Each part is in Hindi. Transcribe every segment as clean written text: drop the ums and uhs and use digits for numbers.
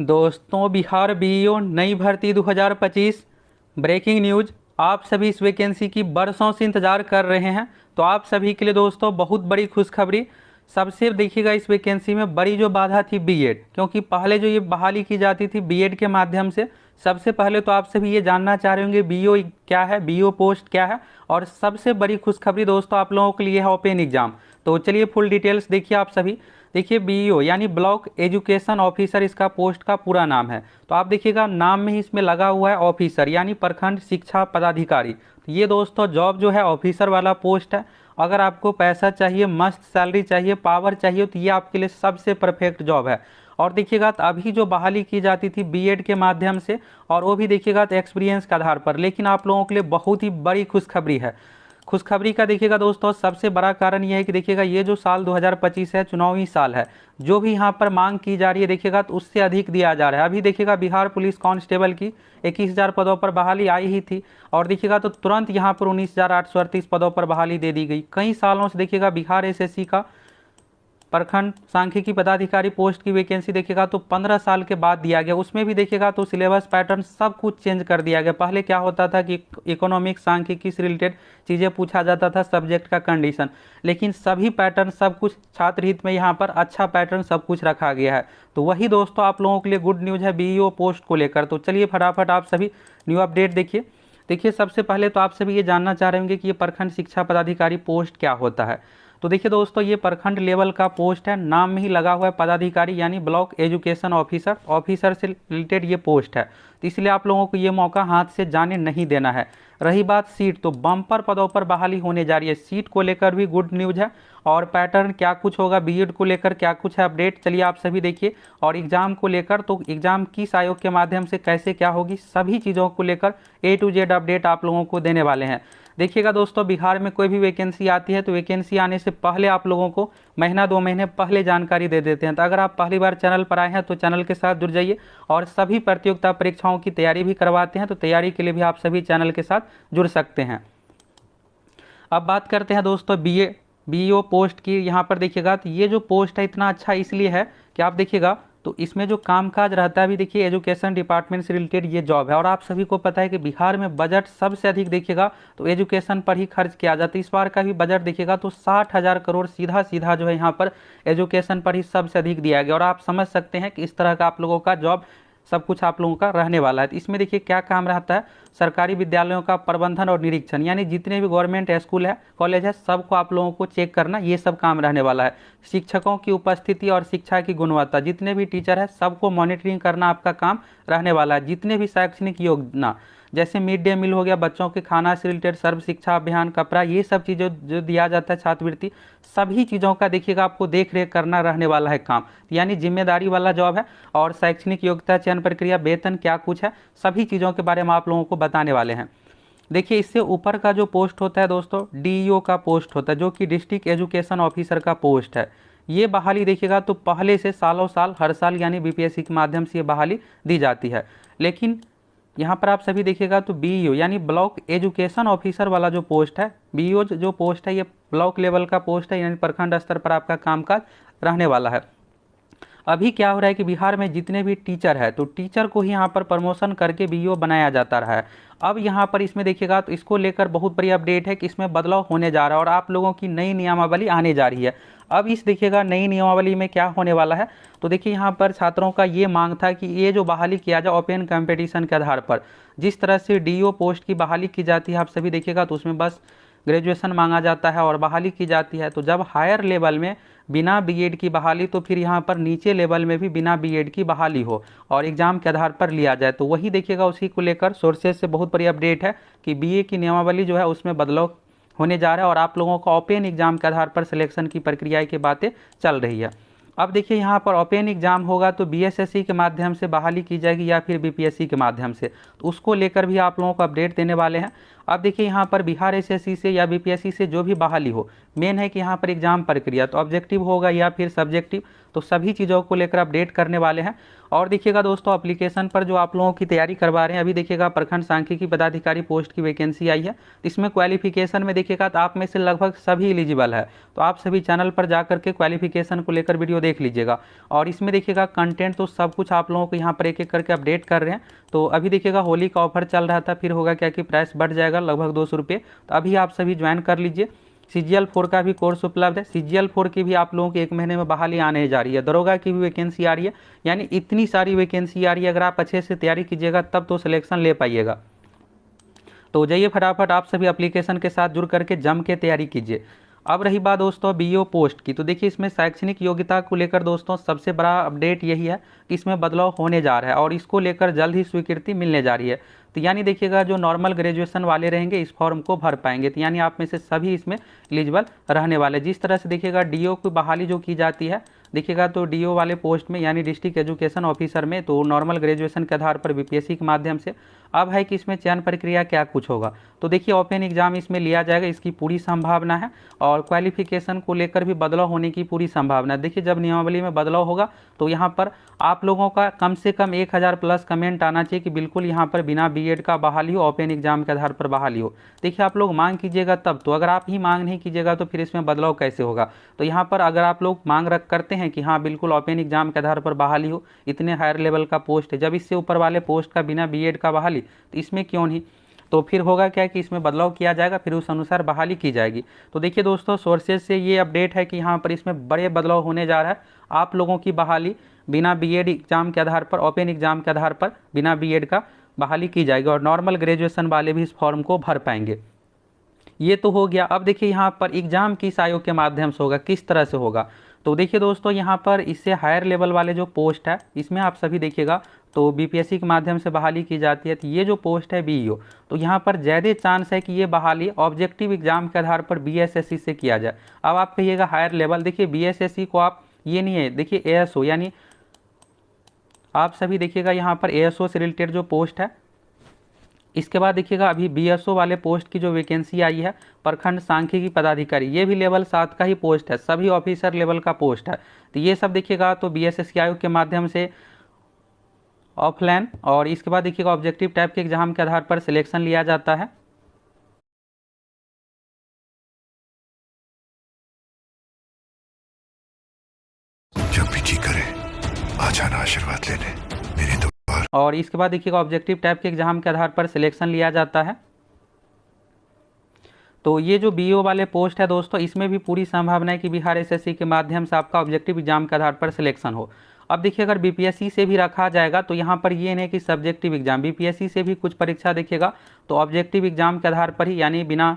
दोस्तों, बिहार बीईओ नई भर्ती 2025 ब्रेकिंग न्यूज। आप सभी इस वैकेंसी की बरसों से इंतजार कर रहे हैं, तो आप सभी के लिए दोस्तों बहुत बड़ी खुशखबरी। सबसे देखिएगा, इस वैकेंसी में बड़ी जो बाधा थी बीएड, क्योंकि पहले जो ये बहाली की जाती थी बीएड के माध्यम से। सबसे पहले तो आप सभी ये जानना चाह रहे होंगे बीईओ क्या है, बीईओ पोस्ट क्या है। और सबसे बड़ी खुशखबरी दोस्तों आप लोगों के लिए है ओपन एग्जाम। तो चलिए फुल डिटेल्स देखिए आप सभी। देखिए बीईओ यानी ब्लॉक एजुकेशन ऑफिसर इसका पोस्ट का पूरा नाम है। तो आप देखिएगा नाम में ही इसमें लगा हुआ है ऑफिसर यानी प्रखंड शिक्षा पदाधिकारी। तो ये दोस्तों जॉब जो है ऑफिसर वाला पोस्ट है। अगर आपको पैसा चाहिए, मस्त सैलरी चाहिए, पावर चाहिए, तो ये आपके लिए सबसे परफेक्ट जॉब है। और देखिएगा तो अभी जो बहाली की जाती थी बीएड के माध्यम से, और वो भी देखिएगा तो एक्सपीरियंस के आधार पर। लेकिन आप लोगों के लिए बहुत ही बड़ी खुशखबरी है। खुशखबरी का देखिएगा दोस्तों सबसे बड़ा कारण यह है कि देखिएगा ये जो साल 2025 है, चुनावी साल है। जो भी यहाँ पर मांग की जा रही है देखिएगा तो उससे अधिक दिया जा रहा है। अभी देखिएगा बिहार पुलिस कांस्टेबल की 21,000 पदों पर बहाली आई ही थी, और देखिएगा तो तुरंत यहाँ पर 19,838 पदों पर बहाली दे दी गई। कई सालों से देखिएगा बिहार एसएससी का प्रखंड सांख्यिकी पदाधिकारी पोस्ट की वैकेंसी देखिएगा तो 15 साल के बाद दिया गया। उसमें भी देखिएगा तो सिलेबस पैटर्न सब कुछ चेंज कर दिया गया। पहले क्या होता था कि इकोनॉमिक्स सांख्यिकी से रिलेटेड चीज़ें पूछा जाता था, सब्जेक्ट का कंडीशन। लेकिन सभी पैटर्न सब कुछ छात्र हित में यहाँ पर अच्छा पैटर्न सब कुछ रखा गया है। तो वही दोस्तों आप लोगों के लिए गुड न्यूज़ है बीईओ पोस्ट को लेकर। तो चलिए फटाफट आप सभी न्यू अपडेट देखिए। देखिए सबसे पहले तो आप सभी ये जानना चाह रहे होंगे कि ये प्रखंड शिक्षा पदाधिकारी पोस्ट क्या होता है। तो देखिए दोस्तों ये प्रखंड लेवल का पोस्ट है, नाम में ही लगा हुआ है पदाधिकारी यानी ब्लॉक एजुकेशन ऑफिसर। ऑफिसर से रिलेटेड ये पोस्ट है, तो इसलिए आप लोगों को ये मौका हाथ से जाने नहीं देना है। रही बात सीट, तो बम्पर पदों पर बहाली होने जा रही है। सीट को लेकर भी गुड न्यूज़ है, और पैटर्न क्या कुछ होगा बीएड को लेकर क्या कुछ है अपडेट, चलिए आप सभी देखिए। और एग्जाम को लेकर तो एग्जाम किस आयोग के माध्यम से कैसे क्या होगी, सभी चीज़ों को लेकर ए टू जेड अपडेट आप लोगों को देने वाले हैं। देखिएगा दोस्तों बिहार में कोई भी वैकेंसी आती है तो वैकेंसी आने से पहले आप लोगों को महीना 2 महीने पहले जानकारी दे देते हैं। तो अगर आप पहली बार चैनल पर आए हैं तो चैनल के साथ जुड़ जाइए, और सभी प्रतियोगिता परीक्षाओं की तैयारी भी करवाते हैं। तो तैयारी के लिए भी आप सभी चैनल के साथ जुड़ सकते हैं। अब बात करते हैं दोस्तों बीईओ पोस्ट की। यहाँ पर देखिएगा तो ये जो पोस्ट है इतना अच्छा इसलिए है कि आप देखिएगा तो इसमें जो कामकाज रहता है, अभी देखिए एजुकेशन डिपार्टमेंट से रिलेटेड ये जॉब है। और आप सभी को पता है कि बिहार में बजट सबसे अधिक देखिएगा तो एजुकेशन पर ही खर्च किया जाता है। इस बार का भी बजट देखिएगा तो 60,000 करोड़ सीधा सीधा जो है यहाँ पर एजुकेशन पर ही सबसे अधिक दिया गया। और आप समझ सकते हैं कि इस तरह का आप लोगों का जॉब सब कुछ आप लोगों का रहने वाला है। तो इसमें देखिए क्या काम रहता है, सरकारी विद्यालयों का प्रबंधन और निरीक्षण, यानी जितने भी गवर्नमेंट स्कूल है, कॉलेज है, सबको आप लोगों को चेक करना, ये सब काम रहने वाला है। शिक्षकों की उपस्थिति और शिक्षा की गुणवत्ता, जितने भी टीचर है सबको मॉनिटरिंग करना आपका काम रहने वाला है। जितने भी शैक्षणिक योजना जैसे मिड डे मील हो गया, बच्चों के खाना से रिलेटेड, सर्व शिक्षा अभियान, कपड़ा, ये सब चीज़ें जो दिया जाता है छात्रवृत्ति, सभी चीज़ों का देखिएगा आपको देख रेख करना रहने वाला है काम। यानी जिम्मेदारी वाला जॉब है। और शैक्षणिक योग्यता, चयन प्रक्रिया, वेतन क्या कुछ है, सभी चीज़ों के बारे में आप लोगों को बताने वाले हैं। देखिए इससे ऊपर का जो पोस्ट होता है दोस्तों डीईओ का पोस्ट होता है, जो कि डिस्ट्रिक्ट एजुकेशन ऑफिसर का पोस्ट है। ये बहाली देखिएगा तो पहले से सालों साल हर साल यानी बीपीएससी के माध्यम से ये बहाली दी जाती है। लेकिन यहाँ पर आप सभी देखिएगा तो बीईओ यानी ब्लॉक एजुकेशन ऑफिसर वाला जो पोस्ट है, बीईओ जो पोस्ट है ये ब्लॉक लेवल का पोस्ट है, यानी प्रखंड स्तर पर आपका कामकाज रहने वाला है। अभी क्या हो रहा है कि बिहार में जितने भी टीचर है तो टीचर को ही यहाँ पर प्रमोशन करके बीईओ बनाया जाता रहा है। अब यहाँ पर इसमें देखिएगा तो इसको लेकर बहुत बड़ी अपडेट है कि इसमें बदलाव होने जा रहा है, और आप लोगों की नई नियमावली आने जा रही है। अब इस देखिएगा नई नियमावली में क्या होने वाला है, तो देखिए यहाँ पर छात्रों का ये मांग था कि ये जो बहाली किया जाए ओपन कंपटीशन के आधार पर। जिस तरह से डीईओ पोस्ट की बहाली की जाती है आप सभी देखिएगा तो उसमें बस ग्रेजुएशन मांगा जाता है और बहाली की जाती है। तो जब हायर लेवल में बिना बीएड की बहाली, तो फिर यहाँ पर नीचे लेवल में भी बिना बीएड की बहाली हो और एग्जाम के आधार पर लिया जाए। तो वही देखिएगा उसी को लेकर सोर्सेज से बहुत बड़ी अपडेट है कि बीए की नियमावली जो है उसमें बदलाव होने जा रहा है, और आप लोगों का ओपन एग्जाम के आधार पर सिलेक्शन की प्रक्रिया की बातें चल रही है। अब देखिए यहाँ पर ओपन एग्जाम होगा तो बीएसएससी के माध्यम से बहाली की जाएगी या फिर बीपीएससी के माध्यम से, तो उसको लेकर भी आप लोगों को अपडेट देने वाले हैं। अब देखिए यहाँ पर बिहार एसएससी से या बीपीएससी से जो भी बहाली हो, मेन है कि यहाँ पर एग्जाम प्रक्रिया तो ऑब्जेक्टिव होगा या फिर सब्जेक्टिव, तो सभी चीज़ों को लेकर अपडेट करने वाले हैं। और देखिएगा दोस्तों एप्लीकेशन पर जो आप लोगों की तैयारी करवा रहे हैं, अभी देखिएगा प्रखंड सांख्यिकी पदाधिकारी पोस्ट की वैकेंसी आई है। इसमें क्वालिफिकेशन में देखिएगा तो आप में से लगभग सभी एलिजिबल है, तो आप सभी चैनल पर जाकर के क्वालिफिकेशन को लेकर वीडियो देख लीजिएगा। और इसमें देखिएगा कंटेंट तो सब कुछ आप लोगों को यहाँ पर एक एक करके अपडेट कर रहे हैं। तो अभी देखिएगा होली का ऑफर चल रहा था, फिर होगा क्या कि प्राइस बढ़ जाएगा लगभग 200 रुपये, तो अभी आप सभी ज्वाइन कर लीजिए। CGL4 का भी कोर्स उपलब्ध है। CGL4 की भी आप लोगों की 1 महीने में बहाली आने जा रही है। दरोगा की भी वैकेंसी आ रही है, यानी इतनी सारी वैकेंसी आ रही है। अगर आप अच्छे से तैयारी कीजिएगा तब तो सिलेक्शन ले पाइएगा। तो जाइए फटाफट आप सभी एप्लीकेशन के साथ जुड़ करके जम के तैयारी कीजिए। अब रही बात दोस्तों BO पोस्ट की, तो देखिए इसमें शैक्षणिक योग्यता को लेकर दोस्तों सबसे बड़ा अपडेट यही है कि इसमें बदलाव होने जा रहा है और इसको लेकर जल्द ही स्वीकृति मिलने जा रही है। तो यानी देखिएगा जो नॉर्मल ग्रेजुएशन वाले रहेंगे इस फॉर्म को भर पाएंगे, तो यानी आप में से सभी इसमें एलिजिबल रहने वाले। जिस तरह से देखिएगा DO की बहाली जो की जाती है, देखिएगा तो DO वाले पोस्ट में यानी डिस्ट्रिक्ट एजुकेशन ऑफिसर में तो नॉर्मल ग्रेजुएशन के आधार पर बीपीएससी के माध्यम से। अब है कि इसमें चयन प्रक्रिया क्या कुछ होगा, तो देखिए ओपन एग्जाम इसमें लिया जाएगा, इसकी पूरी संभावना है। और क्वालिफिकेशन को लेकर भी बदलाव होने की पूरी संभावना है। देखिए जब नियमावली में बदलाव होगा तो यहाँ पर आप लोगों का कम से कम 1000 प्लस कमेंट आना चाहिए कि बिल्कुल यहाँ पर बिना बीएड का बहाली हो, ओपन एग्जाम के आधार पर बहाली हो। देखिए आप लोग मांग कीजिएगा तब, तो अगर आप ही मांग नहीं कीजिएगा तो फिर इसमें बदलाव कैसे होगा। तो यहाँ पर अगर आप लोग मांग करते हैं कि हाँ बिल्कुल ओपन एग्जाम के आधार पर बहाली हो, इतने हायर लेवल का पोस्ट है, जब इससे ऊपर वाले पोस्ट का बिना बीएड का बहाली, तो इसमें क्यों नहीं। तो फिर होगा क्या कि इसमें बदलाव किया जाएगा, फिर उस अनुसार बहाली की जाएगी। तो देखिए दोस्तों सोर्सेज से ये अपडेट है कि यहाँ पर इसमें बड़े बदलाव होने जा रहा है। आप लोगों की बहाली बिना बीएड एग्जाम के आधार पर, ओपन एग्जाम के आधार पर बिना बीएड का बहाली की जाएगी और नॉर्मल ग्रेजुएशन वाले भी इस फॉर्म को भर पाएंगे। ये तो हो गया। अब देखिए यहाँ पर एग्जाम किस आयोग के माध्यम से होगा, किस तरह से होगा। तो देखिए दोस्तों यहाँ पर इससे हायर लेवल वाले जो पोस्ट है इसमें आप सभी देखिएगा तो बीपीएससी के माध्यम से बहाली की जाती है। तो ये जो पोस्ट है BEO, तो यहाँ पर ज़्यादा चांस है कि ये बहाली ऑब्जेक्टिव एग्जाम के आधार पर BSSC से किया जाए। अब आप कहिएगा हायर लेवल, देखिए BSSC को आप ये नहीं है, देखिए ASO यानी आप सभी देखिएगा यहाँ पर ASO से रिलेटेड जो पोस्ट है। इसके बाद देखिएगा अभी BSO वाले पोस्ट की जो वैकेंसी आई है प्रखंड सांख्यिकी पदाधिकारी, ये भी लेवल 7 का ही पोस्ट है, सभी ऑफिसर लेवल का पोस्ट है। तो ये सब देखिएगा तो BSSC आयोग के माध्यम से ऑफलाइन, और इसके बाद देखिएगा ऑब्जेक्टिव टाइप के एग्जाम के आधार पर सिलेक्शन लिया जाता है। जब भी जी करे आ जाना आशीर्वाद लेने, मेरे द्वार। और इसके बाद देखिएगा ऑब्जेक्टिव टाइप के एग्जाम के आधार पर सिलेक्शन लिया जाता है। तो ये जो BO वाले पोस्ट है दोस्तों, इसमें भी पूरी संभावना है कि बिहार SSC के माध्यम से आपका ऑब्जेक्टिव एग्जाम के आधार पर सिलेक्शन हो। अब देखिए अगर BPSC से भी रखा जाएगा तो यहाँ पर ये नहीं कि सब्जेक्टिव एग्जाम, BPSC से भी कुछ परीक्षा देखिएगा तो ऑब्जेक्टिव एग्जाम के आधार पर ही, यानी बिना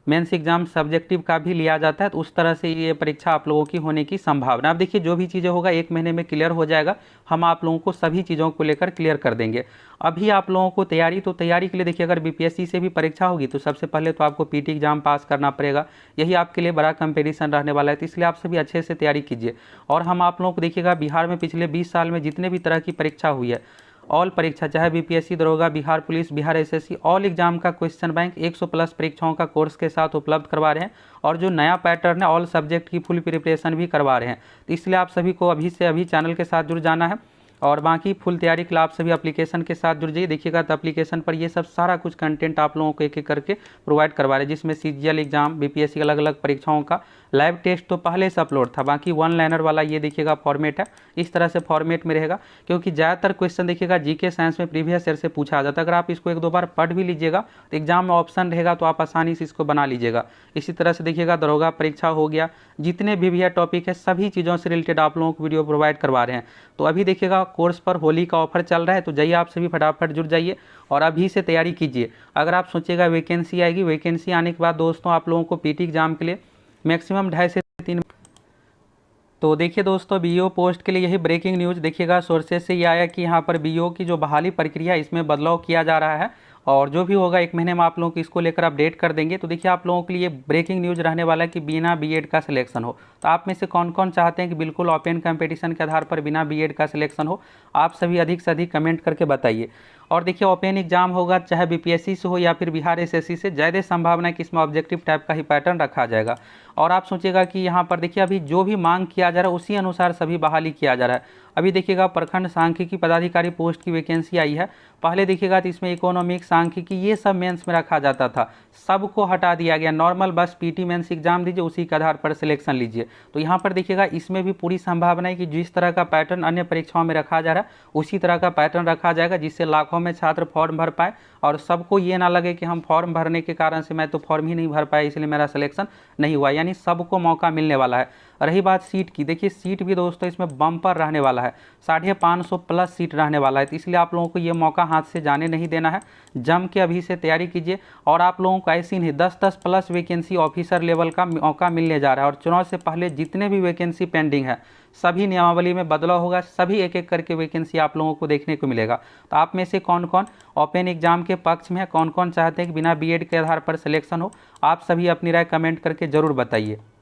मेंस एग्जाम सब्जेक्टिव का भी लिया जाता है। तो उस तरह से ये परीक्षा आप लोगों की होने की संभावना। अब देखिए जो भी चीज़ें होगा 1 महीने में क्लियर हो जाएगा, हम आप लोगों को सभी चीज़ों को लेकर क्लियर कर देंगे। अभी आप लोगों को तैयारी, तो तैयारी के लिए देखिए अगर BPSC से भी परीक्षा होगी तो सबसे पहले तो आपको PT एग्जाम पास करना पड़ेगा, यही आपके लिए बड़ा कंपटीशन रहने वाला है। तो इसलिए आप सभी अच्छे से तैयारी कीजिए। और हम आप लोगों को देखिएगा बिहार में पिछले 20 साल में जितने भी तरह की परीक्षा हुई है, ऑल परीक्षा, चाहे BPSC, दरोगा, Bihar police, Bihar SSC, all exam का क्वेश्चन बैंक 100 प्लस परीक्षाओं का कोर्स के साथ उपलब्ध करवा रहे हैं। और जो नया पैटर्न है ऑल सब्जेक्ट की फुल प्रिपरेशन भी करवा रहे हैं। तो इसलिए आप सभी को अभी से अभी चैनल के साथ जुड़ जाना है और बाकी फुल तैयारी के लिए आप सभी एप्लीकेशन के साथ जुड़ जाइए। देखिएगा तो एप्लीकेशन पर ये सब सारा कुछ कंटेंट आप लोगों को एक एक करके प्रोवाइड करवा रहे हैं, जिसमें CGL एग्जाम, BPSC अलग अलग परीक्षाओं का लाइव टेस्ट तो पहले से अपलोड था, बाकी 1 लाइनर वाला ये देखिएगा फॉर्मेट है, इस तरह से फॉर्मेट में रहेगा। क्योंकि ज़्यादातर क्वेश्चन देखिएगा GK साइंस में प्रीवियस ईयर से पूछा आ जाता है। अगर आप इसको 1-2 बार पढ़ भी लीजिएगा तो एग्जाम में ऑप्शन रहेगा तो आप आसानी से इसको बना लीजिएगा। इसी तरह से देखिएगा दरोगा परीक्षा हो गया, जितने भी भैया टॉपिक है सभी चीज़ों से रिलेटेड आप लोगों को वीडियो प्रोवाइड करवा रहे हैं। तो अभी देखिएगा कोर्स पर होली का ऑफर चल रहा है, तो जाइए आप सभी फटाफट जुड़ जाइए और अभी से तैयारी कीजिए। अगर आप सोचिएगा वैकेंसी आएगी, वैकेंसी आने के बाद दोस्तों आप लोगों को PT एग्जाम के लिए मैक्सिमम 2.5 से 3। तो देखिए दोस्तों BO पोस्ट के लिए यही ब्रेकिंग न्यूज़ देखिएगा, सोर्सेज से ये आया कि यहाँ पर BO की जो बहाली प्रक्रिया इसमें बदलाव किया जा रहा है और जो भी होगा 1 महीने में आप लोगों को इसको लेकर अपडेट कर देंगे। तो देखिए आप लोगों के लिए ब्रेकिंग न्यूज़ रहने वाला है कि बिना BEड का सिलेक्शन हो। तो आप में से कौन कौन चाहते हैं कि बिल्कुल ओपन कंपटीशन के आधार पर बिना BEड का सिलेक्शन हो, आप सभी अधिक से अधिक कमेंट करके बताइए। और देखिए ओपन एग्जाम होगा, चाहे बीपीएससी से हो या फिर बिहार एसएससी से, ज़्यादा संभावना है कि इसमें ऑब्जेक्टिव टाइप का ही पैटर्न रखा जाएगा। और आप सोचिएगा कि यहाँ पर देखिए अभी जो भी मांग किया जा रहा है उसी अनुसार सभी बहाली किया जा रहा है। अभी देखिएगा प्रखंड सांख्यिकी पदाधिकारी पोस्ट की वैकेंसी आई है। पहले देखिएगा तो इसमें इकोनॉमिक, सांख्यिकी ये सब मेंस में रखा जाता था, सबको हटा दिया गया। नॉर्मल बस पीटी मेंस एग्जाम दीजिए, उसी के आधार पर सिलेक्शन लीजिए। तो यहाँ पर देखिएगा इसमें भी पूरी संभावना है कि जिस तरह का पैटर्न अन्य परीक्षाओं में रखा जा रहा है उसी तरह का पैटर्न रखा जाएगा, जिससे लाखों में छात्र फॉर्म भर पाए और सबको ये ना लगे कि हम फॉर्म भरने के कारण से मैं तो फॉर्म ही नहीं भर पाया इसलिए मेरा सिलेक्शन नहीं हुआ। यानी सबको मौका मिलने वाला है। रही बात सीट की, देखिए सीट भी दोस्तों इसमें बम्पर रहने वाला है, 550 प्लस सीट रहने वाला है। तो इसलिए आप लोगों को ये मौका हाथ से जाने नहीं देना है, जम के अभी से तैयारी कीजिए। और आप लोगों को ऐसी नहीं 10-10 प्लस वैकेंसी ऑफिसर लेवल का मौका मिलने जा रहा है। और चुनाव से पहले जितने भी वैकेंसी पेंडिंग है सभी नियमावली में बदलाव होगा, सभी एक एक करके वैकेंसी आप लोगों को देखने को मिलेगा। तो आप में से कौन कौन ओपन एग्जाम के पक्ष में है, कौन कौन चाहते हैं कि बिना बीएड के आधार पर सिलेक्शन हो, आप सभी अपनी राय कमेंट करके जरूर बताइए।